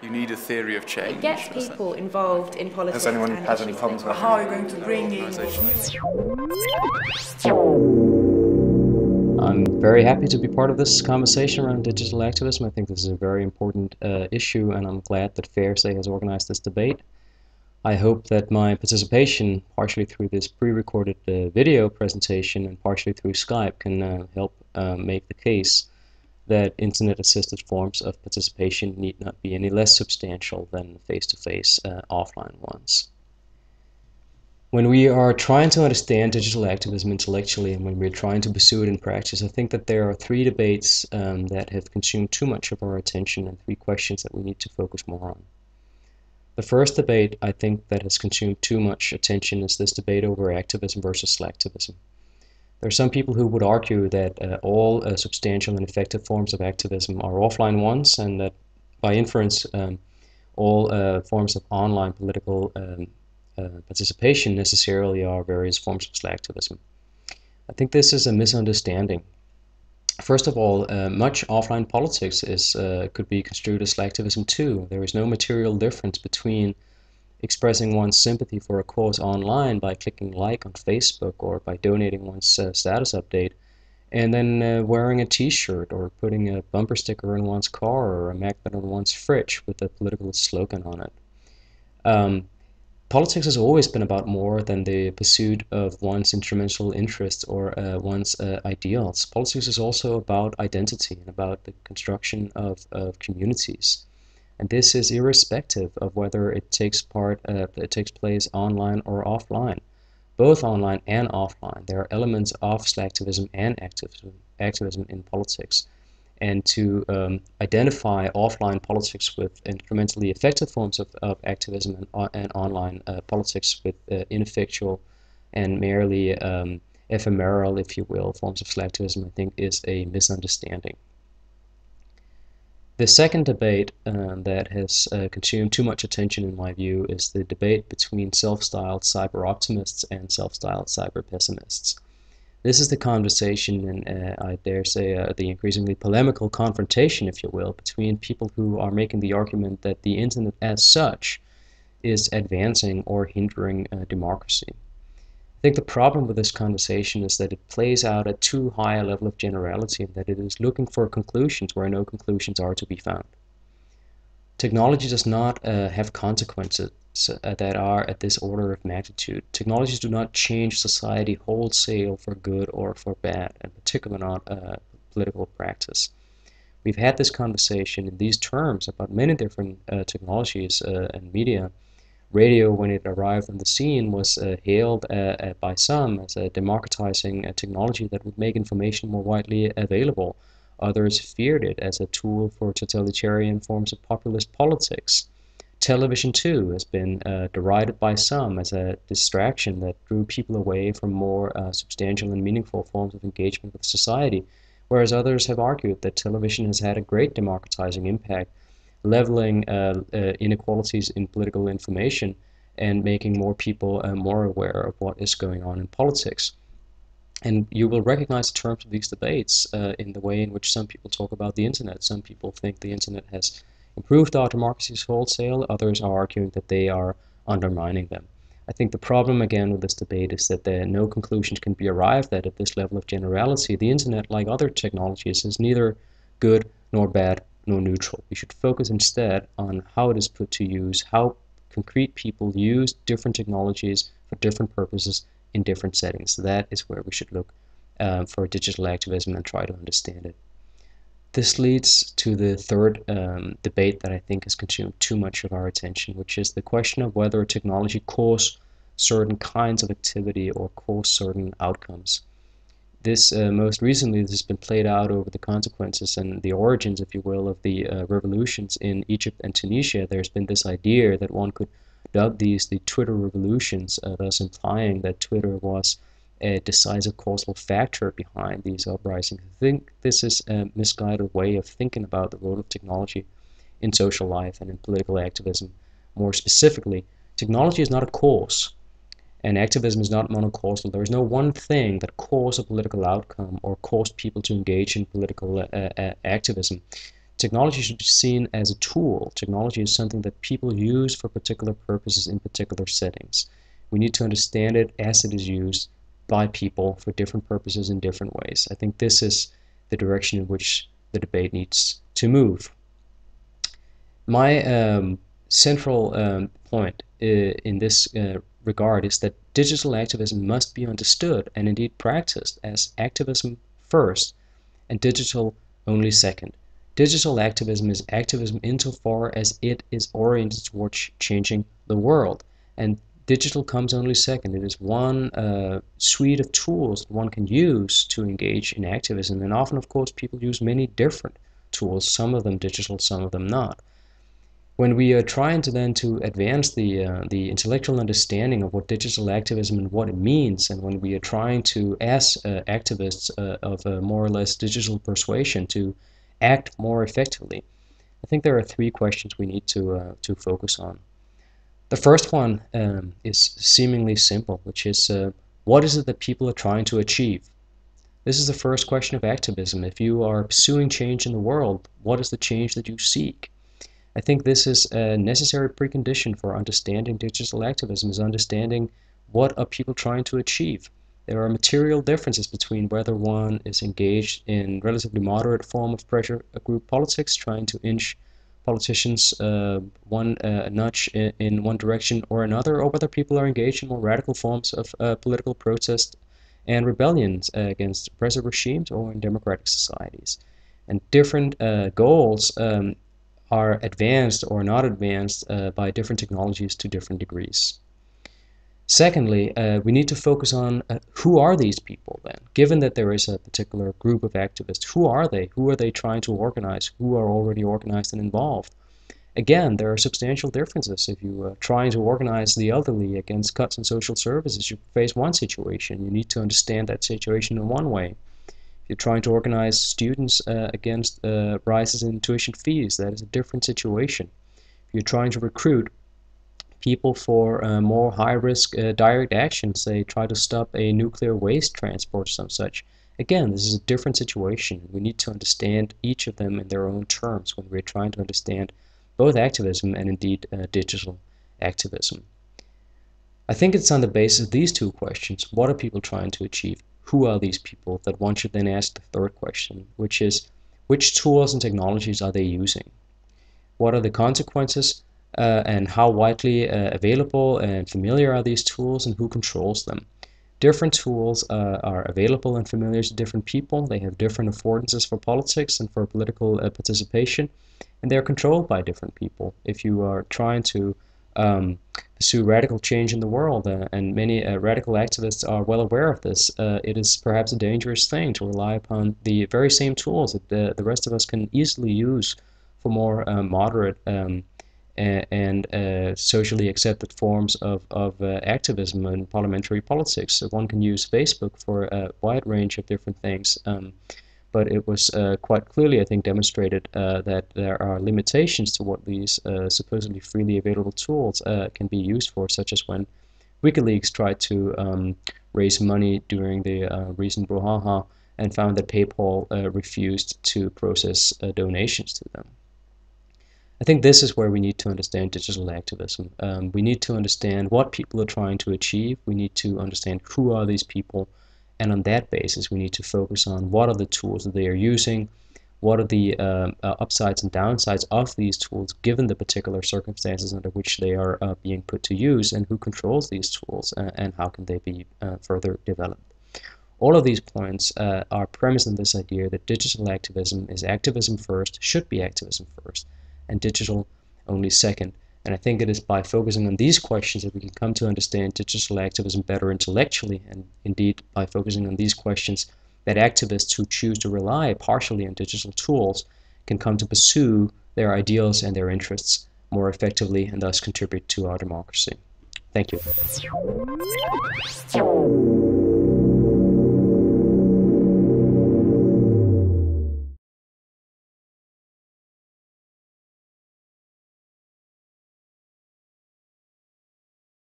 You need a theory of change. It gets people involved in politics. Has anyone had any problems with how are you going to bring in? I'm very happy to be part of this conversation around digital activism. I think this is a very important issue, and I'm glad that FairSay has organized this debate. I hope that my participation, partially through this pre-recorded video presentation and partially through Skype, can help make the case that internet-assisted forms of participation need not be any less substantial than face-to-face offline ones. When we are trying to understand digital activism intellectually and when we're trying to pursue it in practice, I think that there are three debates that have consumed too much of our attention and three questions that we need to focus more on. The first debate, I think, that has consumed too much attention is this debate over activism versus slactivism. There are some people who would argue that all substantial and effective forms of activism are offline ones, and that by inference all forms of online political participation necessarily are various forms of slactivism. I think this is a misunderstanding. First of all, much offline politics could be construed as slactivism too. There is no material difference between expressing one's sympathy for a cause online by clicking like on Facebook or by donating one's status update, and then wearing a t-shirt or putting a bumper sticker in one's car or a magnet on one's fridge with a political slogan on it. Politics has always been about more than the pursuit of one's instrumental interests or one's ideals. Politics is also about identity and about the construction of communities. And this is irrespective of whether it takes place online or offline. Both online and offline, there are elements of slactivism and activism in politics. And to identify offline politics with incrementally effective forms of activism and online politics with ineffectual and merely ephemeral, if you will, forms of slactivism, I think is a misunderstanding. The second debate that has consumed too much attention in my view is the debate between self-styled cyber-optimists and self-styled cyber-pessimists. This is the conversation, and I dare say the increasingly polemical confrontation, if you will, between people who are making the argument that the internet as such is advancing or hindering democracy. I think the problem with this conversation is that it plays out at too high a level of generality and that it is looking for conclusions where no conclusions are to be found. Technology does not have consequences that are at this order of magnitude. Technologies do not change society wholesale for good or for bad, and particularly not political practice. We've had this conversation in these terms about many different technologies and media. Radio, when it arrived on the scene, was hailed by some as a democratizing technology that would make information more widely available. Others feared it as a tool for totalitarian forms of populist politics. Television, too, has been derided by some as a distraction that drew people away from more substantial and meaningful forms of engagement with society, whereas others have argued that television has had a great democratizing impact, leveling inequalities in political information and making more people more aware of what is going on in politics. And you will recognize the terms of these debates in the way in which some people talk about the internet. Some people think the internet has improved our democracies wholesale, others are arguing that they are undermining them. I think the problem again with this debate is that no conclusions can be arrived at this level of generality. The internet, like other technologies, is neither good nor bad nor neutral. We should focus instead on how it is put to use, how concrete people use different technologies for different purposes in different settings. That is where we should look for digital activism and try to understand it. This leads to the third debate that I think has consumed too much of our attention, which is the question of whether technology causes certain kinds of activity or causes certain outcomes. This most recently this has been played out over the consequences and the origins, if you will, of the revolutions in Egypt and Tunisia. There's been this idea that one could dub these the Twitter revolutions, thus implying that Twitter was a decisive causal factor behind these uprisings. I think this is a misguided way of thinking about the role of technology in social life and in political activism. More specifically, technology is not a cause, and activism is not monocausal. There is no one thing that caused a political outcome or caused people to engage in political activism. Technology should be seen as a tool. Technology is something that people use for particular purposes in particular settings. We need to understand it as it is used by people for different purposes in different ways. I think this is the direction in which the debate needs to move. My central point in this regard is that digital activism must be understood and indeed practiced as activism first and digital only second. Digital activism is activism insofar as it is oriented towards changing the world, and digital comes only second. It is one suite of tools one can use to engage in activism, and often, of course, people use many different tools, some of them digital, some of them not. When we are trying to then to advance the intellectual understanding of what digital activism and what it means, and when we are trying to, as activists of a more or less digital persuasion, to act more effectively, I think there are three questions we need to focus on. The first one is seemingly simple, which is what is it that people are trying to achieve? This is the first question of activism. If you are pursuing change in the world, what is the change that you seek? I think this is a necessary precondition for understanding digital activism, is understanding what are people trying to achieve. There are material differences between whether one is engaged in relatively moderate form of pressure group politics, trying to inch politicians one notch in one direction or another, or whether people are engaged in more radical forms of political protest and rebellions against oppressive regimes or in democratic societies. And different goals are advanced or not advanced by different technologies to different degrees. Secondly, we need to focus on who are these people then? Given that there is a particular group of activists, who are they? Who are they trying to organize? Who are already organized and involved? Again, there are substantial differences. If you are trying to organize the elderly against cuts in social services, you face one situation. You need to understand that situation in one way. If you're trying to organize students against rises in tuition fees, that is a different situation. If you're trying to recruit people for more high-risk direct action, say try to stop a nuclear waste transport or some such. Again, this is a different situation. We need to understand each of them in their own terms when we're trying to understand both activism and indeed digital activism. I think it's on the basis of these two questions, what are people trying to achieve? Who are these people, that one should then ask the third question, which is which tools and technologies are they using? What are the consequences? And how widely available and familiar are these tools, and who controls them? Different tools are available and familiar to different people. They have different affordances for politics and for political participation, and they're controlled by different people. If you are trying to pursue radical change in the world, and many radical activists are well aware of this, it is perhaps a dangerous thing to rely upon the very same tools that the rest of us can easily use for more moderate and socially accepted forms of activism and parliamentary politics. So one can use Facebook for a wide range of different things, but it was quite clearly, I think, demonstrated that there are limitations to what these supposedly freely available tools can be used for, such as when WikiLeaks tried to raise money during the recent brouhaha and found that PayPal refused to process donations to them. I think this is where we need to understand digital activism. We need to understand what people are trying to achieve. We need to understand who are these people, and on that basis we need to focus on what are the tools that they are using, what are the upsides and downsides of these tools given the particular circumstances under which they are being put to use, and who controls these tools, and how can they be further developed. All of these points are premised on this idea that digital activism is activism first, should be activism first, and digital only second. And I think it is by focusing on these questions that we can come to understand digital activism better intellectually, and indeed by focusing on these questions that activists who choose to rely partially on digital tools can come to pursue their ideals and their interests more effectively, and thus contribute to our democracy. Thank you.